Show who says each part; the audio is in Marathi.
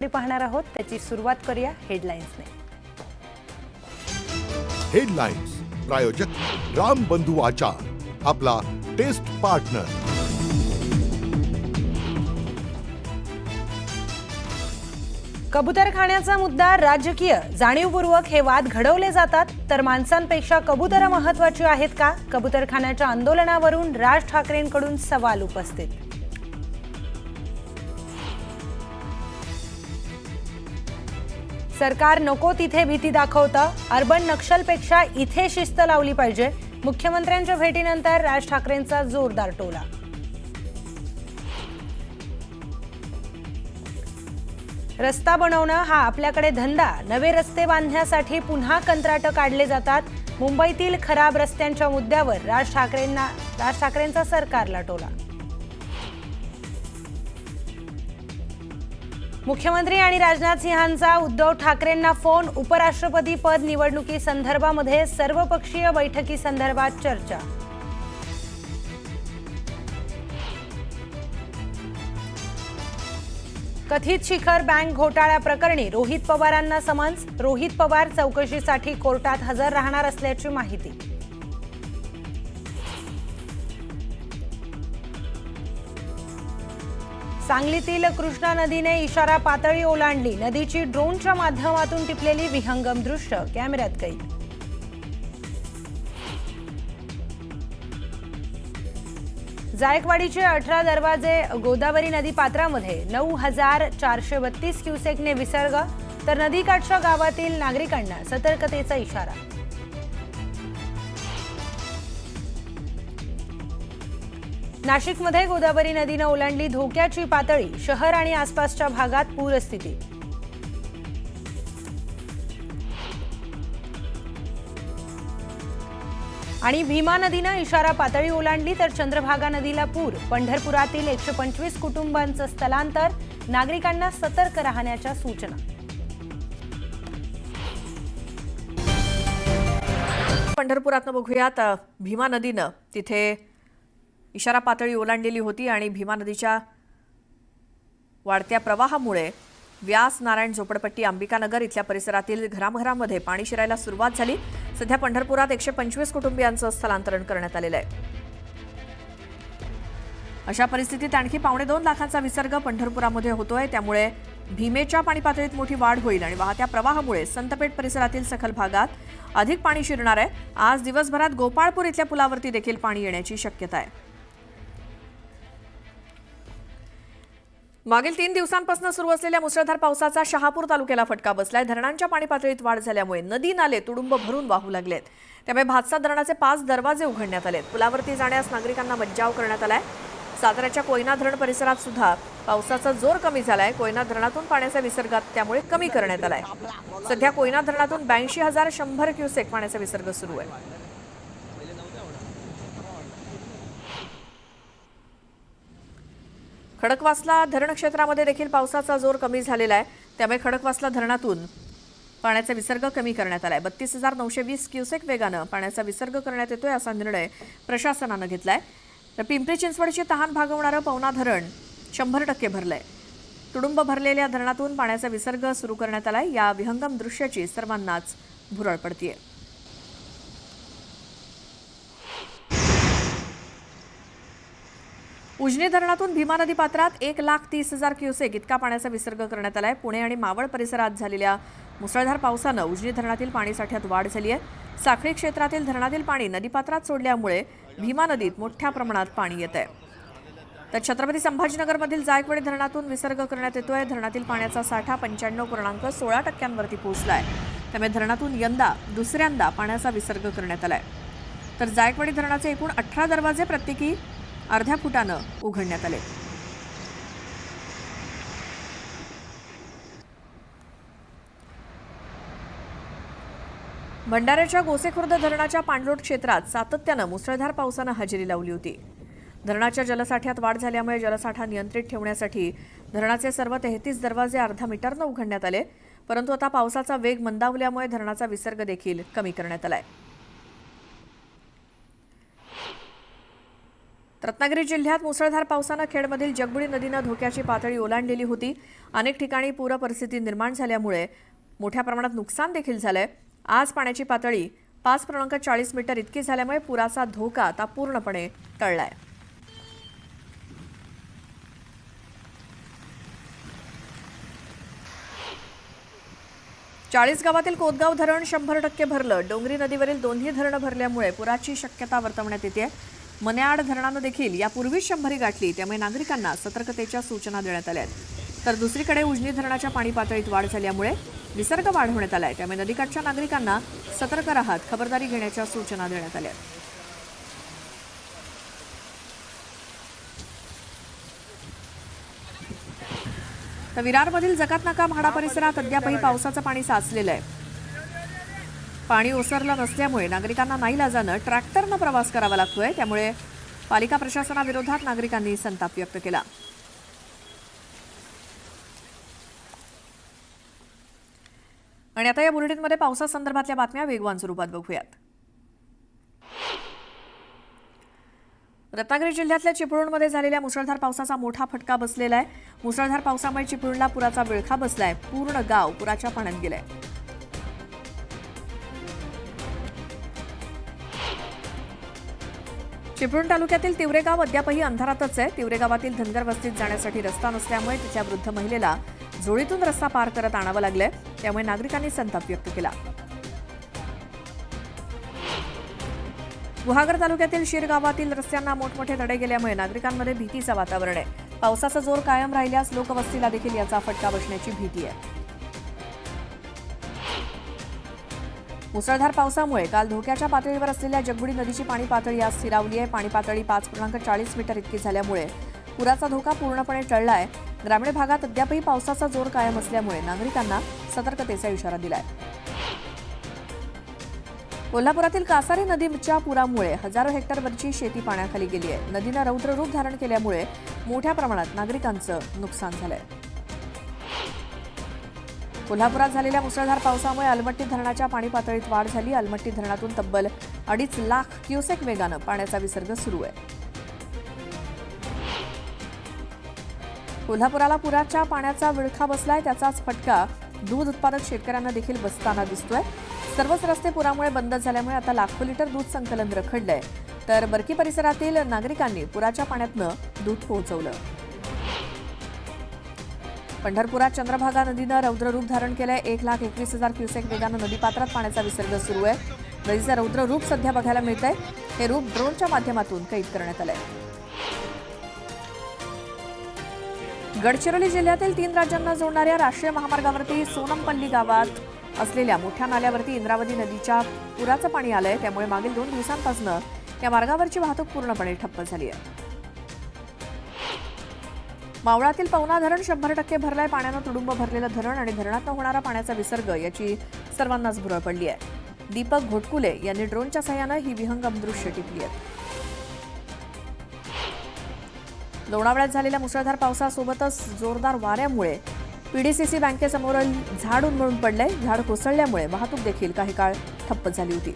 Speaker 1: पाहणार आहोत त्याची सुरुवात करूया हेडलाईन्सने।
Speaker 2: हेडलाईन्स प्रायोजक राम बंधू आचार, आपला टेस्ट पार्टनर।
Speaker 1: कबूतरखान्याचा मुद्दा राजकीय जाणीवपूर्वक हे वाद घडवले जातात, तर माणसांपेक्षा कबूतर महत्त्वाची आहेत का? कबूतरखान्याच्या आंदोलनावरून राज ठाकरेंकडून सवाल उपस्थित। सरकार नको तिथे भीती दाखवतं, अर्बन नक्षलपेक्षा इथे शिस्त लावली पाहिजे। मुख्यमंत्र्यांच्या भेटीनंतर राज ठाकरेंचा जोरदार टोला। रस्ता बनवणं हा आपल्याकडे धंदा, नवे रस्ते बांधण्यासाठी पुन्हा कंत्राटं काढले जातात। मुंबईतील खराब रस्त्यांच्या मुद्द्यावर राज ठाकरेंचा सरकारला टोला। मुख्यमंत्री आणि राजनाथ सिंहांचा उद्धव ठाकरेंना फोन। उपराष्ट्रपती पद निवडणुकी संदर्भामध्ये सर्वपक्षीय बैठकीसंदर्भात चर्चा। कथित शिखर बँक घोटाळ्याप्रकरणी रोहित पवारांना समन्स। रोहित पवार चौकशीसाठी कोर्टात हजर राहणार असल्याची माहिती। सांगलीतील कृष्णा नदीने इशारा पातळी ओलांडली। नदीची ड्रोनच्या माध्यमातून टिपलेली विहंगम दृश्य कॅमेऱ्यात कैद। जायकवाडीचे 18 दरवाजे गोदावरी नदीपात्रामध्ये 9432 क्युसेकने विसर्ग, तर नदीकाठच्या गावातील नागरिकांना सतर्कतेचा इशारा। नाशिकमध्ये गोदावरी नदीने ओलांडली धोक्याची पातळी। शहर आणि आसपासच्या भागात पूरस्थिती। आणि भीमा नदीने इशारा पातळी ओलांडली, तर चंद्रभागा नदीला पूर। पंढरपुरातील 125 कुटुंबांचं स्थलांतर, नागरिकांना सतर्क राहण्याच्या सूचना।
Speaker 3: पंढरपुरातनं बघूयात, भीमा नदीनं तिथे इशारा पातळी ओलांडलेली होती आणि भीमा नदीच्या वाढत्या प्रवाहामुळे व्यास नारायण झोपडपट्टी अंबिकानगर इथल्या परिसरातील घरांमध्ये पाणी शिरायला सुरुवात झाली। सध्या पंढरपुरात 125 कुटुंबियांचं स्थलांतरण करण्यात आलेलं आहे। अशा परिस्थितीत आणखी 2.25 लाखांचा विसर्ग पंढरपुरामध्ये होतोय, त्यामुळे भीमेच्या पाणी पातळीत मोठी वाढ होईल आणि वाहत्या प्रवाहामुळे संतपेठ परिसरातील सखल भागात अधिक पाणी शिरणार आहे। आज दिवसभरात गोपाळपूर इथल्या पुलावरती देखील पाणी येण्याची शक्यता आहे। मागील 3 दिवसांपासून सुरू असलेल्या मुसळधार पावसाचा शहापूर तालुक्याला फटका बसलाय। धरणांच्या पाणी पातळीत वाढ झाल्यामुळे नदी नाले तुडुंब भरून वाहू लागलेत, त्यामुळे भातसा धरणाचे 5 दरवाजे उघडण्यात आलेत। पुलावरती जाण्यास नागरिकांना मज्जाव करण्यात आलाय। साताऱ्याच्या कोयना धरण परिसरात सुद्धा पावसाचा जोर कमी झालाय। कोयना धरणातून पाण्याचा विसर्ग त्यामुळे कमी करण्यात आलाय। सध्या कोयना धरणातून 82,100 क्युसेक पाण्याचा विसर्ग सुरू आहे। खडकवासला धरण क्षेत्रामध्ये देखील पावसाचा जोर कमी झालेला आहे, त्यामुळे खडकवासला धरणातून पाण्याचा विसर्ग कमी करण्यात आलाय। 32,920 क्युसेक वेगानं पाण्याचा विसर्ग करण्यात येतोय, असा निर्णय प्रशासनानं घेतलाय। तर पिंपरी चिंचवडची तहान भागवणारं पवना धरण 100% भरलंय। तुडुंब भरलेल्या धरणातून पाण्याचा विसर्ग सुरू करण्यात आलाय। या विहंगम दृश्याची सर्वांनाच भुरळ पडतीये। उजनी धरणातून भीमा नदी पात्रात 1,30,000 क्युसेक इतका पाण्याचा विसर्ग करण्यात आलाय। पुणे आणि मावळ परिसरात झालेल्या मुसळधार पावसानं उजनी धरणातील पाणीसाठ्यात वाढ झाली आहे। साखळी क्षेत्रातील धरणातील पाणी नदीपात्रात सोडल्यामुळे भीमा नदीत मोठ्या प्रमाणात पाणी येत आहे। तर छत्रपती संभाजीनगरमधील जायकवाडी धरणातून विसर्ग करण्यात येतोय। धरणातील पाण्याचा साठा 95.16% पोहोचलाय, त्यामुळे धरणातून यंदा दुसऱ्यांदा पाण्याचा विसर्ग करण्यात आलाय। तर जायकवाडी धरणाचे एकूण 18 दरवाजे प्रत्येकी अर्ध्या फुटानं उघडण्यात आले। भंडाऱ्याच्या गोसेखुर्द धरणाच्या पाणलोट क्षेत्रात सातत्यानं मुसळधार पावसानं हजेरी लावली होती। धरणाच्या जलसाठ्यात वाढ झाल्यामुळे जलसाठा नियंत्रित ठेवण्यासाठी धरणाचे सर्व 33 दरवाजे अर्धा मीटरनं उघडण्यात आले, परंतु आता पावसाचा वेग मंदावल्यामुळे धरणाचा विसर्ग देखील कमी करण्यात आलाय। रत्नागिरी जिल्ह्यात मुसळधार पावसानं खेडमधील जगबुडी नदीनं धोक्याची पातळी ओलांडलेली होती. अनेक ठिकाणी पूर परिस्थिती निर्माण झाल्यामुळे मोठ्या प्रमाणात नुकसान देखील झालंय. आज पाण्याची पातळी 5.40 मीटर इतकी झाल्यामुळे पुराचा धोका आता पूर्णपणे टळलाय. चाळीस गावातील कोतगाव धरण 100% भरलं. डोंगरी नदीवरील दोन्ही धरणं भरल्यामुळे पुराची शक्यता वर्तवण्यात येते. मन्याड धरणानं देखील यापूर्वीच 100 गाठली, त्यामुळे नागरिकांना सतर्कतेच्या सूचना देण्यात आल्या आहेत. तर दुसरीकडे उजनी धरणाच्या पाणी पातळीत वाढ झाल्यामुळे विसर्ग वाढवण्यात आलाय, त्यामुळे नदीकाठच्या नागरिकांना सतर्क राहत खबरदारी घेण्याच्या सूचना देण्यात आल्या आहेत. तर विरारमधील जकात नाका म्हाडा परिसरात अद्यापही पावसाचं पाणी साचलेलं आहे. पाणी ओसरलं नसल्यामुळे नागरिकांना नाईलाजानं ट्रॅक्टरनं प्रवास करावा लागतोय, त्यामुळे पालिका प्रशासनाविरोधात नागरिकांनी संताप व्यक्त केला. आणि आता या बुलेटिनमध्ये पावसासंदर्भातल्या बातम्या वेगवान स्वरूपात बघूयात. रत्नागिरी जिल्ह्यातल्या चिपळूणमध्ये झालेल्या मुसळधार पावसाचा मोठा फटका बसलेला आहे. मुसळधार पावसामुळे चिपळूणला पुराचा विळखा बसलाय. पूर्ण गाव पुराच्या पाण्यात गेलंय. चिपळूण तालुक्यातील तिवरे गाव अद्यापही अंधारातच आहे. तिवरे गावातील धनगर वस्तीत जाण्यासाठी रस्ता नसल्यामुळे तिच्या वृद्ध महिलेला जोळीतून रस्ता पार करत आणावं लागलंय, त्यामुळे नागरिकांनी संताप व्यक्त केला. गुहागर तालुक्यातील शिर गावातील रस्त्यांना मोठमोठे तडे गेल्यामुळे नागरिकांमध्ये भीतीचं वातावरण आहे. पावसाचा जोर कायम राहिल्यास लोकवस्तीला देखील याचा फटका बसण्याची भीती आहे. मुसळधार पावसामुळे काल धोक्याच्या पातळीवर असलेल्या जगबुडी नदीची पाणी पातळी आज स्थिरावली आहे. पाणी पातळी 5.40 मीटर इतकी झाल्यामुळे पुराचा धोका पूर्णपणे टळला आहे. ग्रामीण भागात अद्यापही पावसाचा जोर कायम असल्यामुळे नागरिकांना सतर्कतेचा इशारा दिलाय. कोल्हापुरातील कासारी नदीच्या पुरामुळे हजारो हेक्टरवरची शेती पाण्याखाली गेली आहे. नदीनं रौद्र रूप धारण केल्यामुळे मोठ्या प्रमाणात नागरिकांचं नुकसान झालंय. कोल्हापुरात झालेल्या मुसळधार पावसामुळे अलमट्टी धरणाच्या पाणी पातळीत वाढ झाली. अलमट्टी धरणातून तब्बल 2.5 लाख क्युसेक वेगानं पाण्याचा विसर्ग सुरू आहे. कोल्हापुराला पुराच्या पाण्याचा विळखा बसलाय, त्याचाच फटका दूध उत्पादक शेतकऱ्यांना देखील बसताना दिसतोय. सर्वच रस्ते पुरामुळे बंद झाल्यामुळे आता लाखो लिटर दूध संकलन रखडलंय. तर बरकी परिसरातील नागरिकांनी पुराच्या पाण्यातनं दूध पोहोचवलं. पंढरपुरात चंद्रभागा नदीनं रौद्र रूप धारण केलंय. 1,21,000 क्युसेक वेगानं नदीपात्रात पाण्याचा विसर्ग सुरू आहे. नदीचं रौद्र रूप सध्या बघायला मिळतंय. हे रूप ड्रोनच्या माध्यमातून कैद करण्यात आलंय. गडचिरोली जिल्ह्यातील 3 राज्यांना जोडणाऱ्या राष्ट्रीय महामार्गावरती सोनमपल्ली गावात असलेल्या मोठ्या नाल्यावरती इंद्रावती नदीच्या पुराचं पाणी आलंय, त्यामुळे मागील 2 दिवसांपासून या मार्गावरची वाहतूक पूर्णपणे ठप्प झाली आहे. मावळातील पवना धरण 100% भरलंय. पाण्यानं तुडुंब भरलेलं धरण आणि धरणातनं होणारा पाण्याचा विसर्ग याची सर्वांनाच भुरळ पडली आहे. दीपक घोटकुले यांनी ड्रोनच्या सहाय्यानं ही विहंगम दृश्य टिपली आहेत. लोणावळ्यात झालेल्या मुसळधार पावसासोबतच जोरदार वाऱ्यामुळे पीडीसीसी बँकेसमोर झाड उन्मळून पडलंय. झाड कोसळल्यामुळे वाहतूक देखील काही काळ ठप्प झाली होती.